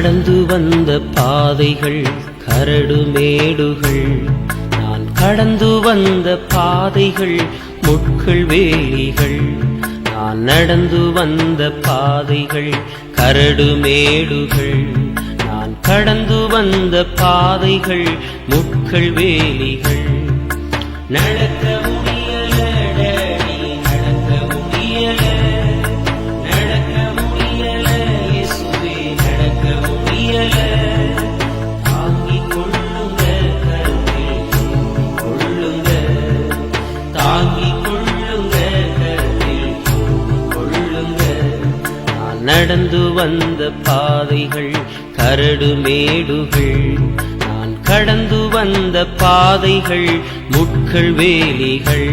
நடந்து வந்த பாதைகள் கரடு மேடுகள், நான் கடந்து வந்த பாதைகள் முட்கள் வேலிகள். நான் நடந்து வந்த பாதைகள் கரடு மேடுகள், நான் கடந்து வந்த பாதைகள் முட்கள் வேலிகள். நடக்க முடியல டேடி, நடக்க முடியல, நடக்க முடியல இயேசுவே, நடக்க முடியல. தாங்கிக் கொள்ளுங்க கருத்தில் கொள்ளுங்க, தாங்கிக் கொள்ளுங்க கருத்தில் கொள்ளுங்க. நான் நடந்து வந்த பாதைகள் கரடு மேடுகள், நான் கடந்து வந்த பாதைகள் முட்கள் வேலிகள்.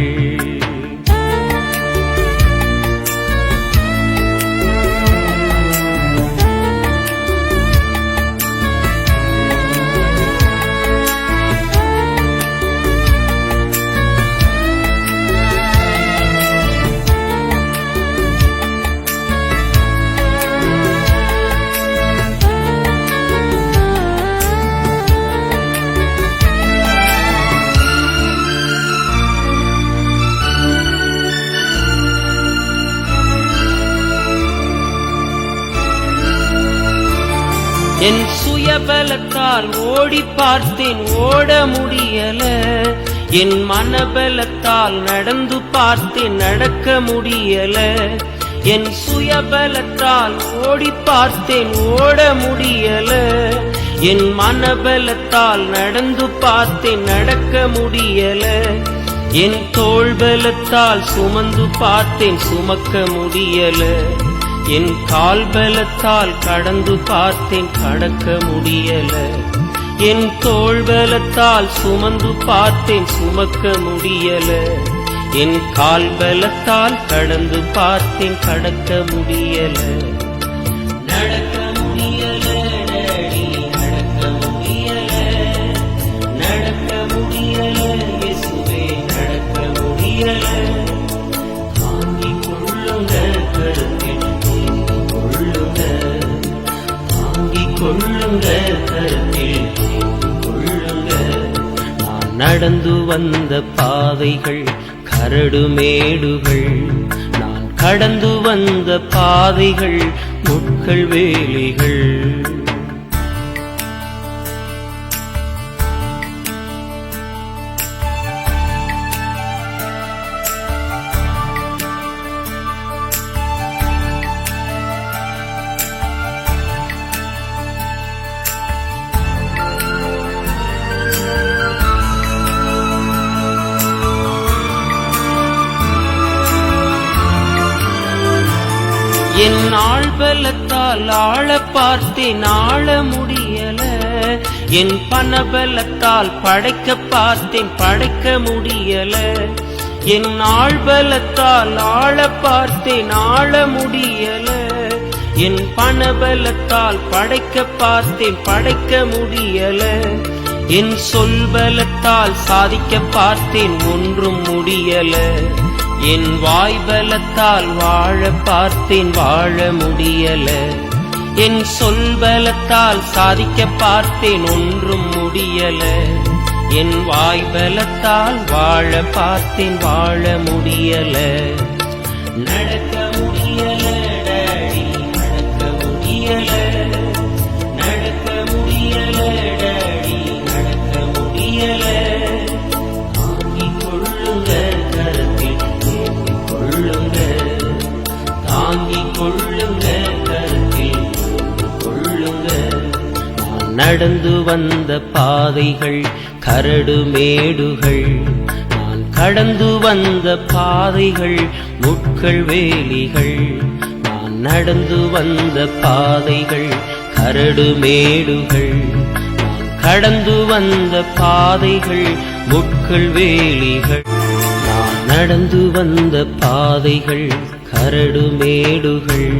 என் சுயபலத்தால் ஓடி பார்த்தேன், ஓட முடியல. என் மனபலத்தால் நடந்து பார்த்தேன், நடக்க முடியல. என் சுயபலத்தால் ஓடி பார்த்தேன், ஓட முடியல. என் மனபலத்தால் நடந்து பார்த்தேன், நடக்க முடியல. என் தோள்பலத்தால் சுமந்து பார்த்தேன், சுமக்க முடியல. என் கால் பலத்தால் கடந்து பார்த்தேன், கடக்க முடியல. என் தோள் பலத்தால் சுமந்து பார்த்தேன், சுமக்க முடியல. என் கால் பலத்தால் கடந்து பார்த்தேன், கடக்க முடியல. நடக்க முடியல டேடி, நடக்க முடியல, நடக்க முடியல இயேசுவே, நடக்க முடியல. தாங்கிக் கொள்ளுங்க கருத்தில் கொள்ளுங்க கருத்தில் கொள்ளுங்க. நான் நடந்து வந்த பாதைகள் கரடு மேடுகள், நான் கடந்து வந்த பாதைகள் முட்கள் வேலிகள். என் ஆழ்பலத்தால் ஆழ பார்த்தேன், ஆழ முடியல. என் பணபலத்தால் படைக்க பார்த்தேன், படைக்க முடியல. என் ஆழ்பலத்தால் ஆழ பார்த்தேன், ஆழ முடியல. என் பணபலத்தால் படைக்க பார்த்தேன், படைக்க முடியல. என் சொல்பலத்தால் சாதிக்க பார்த்தேன், ஒன்றும் முடியல. என் வாய்பலத்தால் வாழ பார்த்தேன், வாழ முடியல. என் சொல்பலத்தால் சாதிக்க பார்த்தேன், ஒன்றும் முடியல. என் வாய்பலத்தால் வாழ பார்த்தேன், வாழ முடியல. நடக்க முடியல டேடி, நடக்க முடியல, நடக்க முடியல டேடி, நடக்க முடியல. தாங்கிக் கொள்ளுங்க கருத்தில் கொள்ளுங்க, தாங்கிக் கொள்ளுங்க கருத்தில் கொள்ளுங்க. நான் நடந்து வந்த பாதைகள் கரடு மேடுகள், நான் கடந்து வந்த பாதைகள் முட்கள் வேலிகள். நான் நடந்து வந்த பாதைகள் கரடு மேடுகள், நான் கடந்து வந்த பாதைகள் முட்கள் வேலிகள். நான் நடந்து வந்த பாதைகள் கரடு மேடுகள்,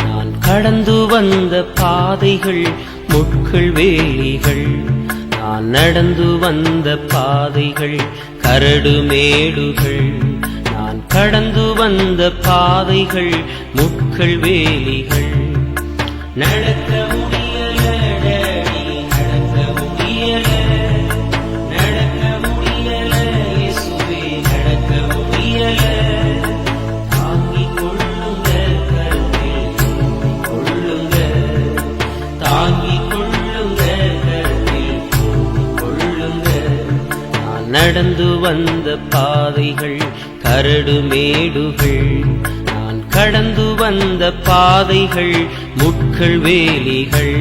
நான் கடந்து வந்த பாதைகள் முட்கள் வேலிகள். நான் நடந்து வந்த பாதைகள் கரடு மேடுகள், நான் கடந்து வந்த பாதைகள் முட்கள் வேலிகள். நடக்க முடியல நான் நடந்து வந்த பாதைகள் கரடு மேடுகள், நான் கடந்து வந்த பாதைகள் முட்கள் வேலிகள்.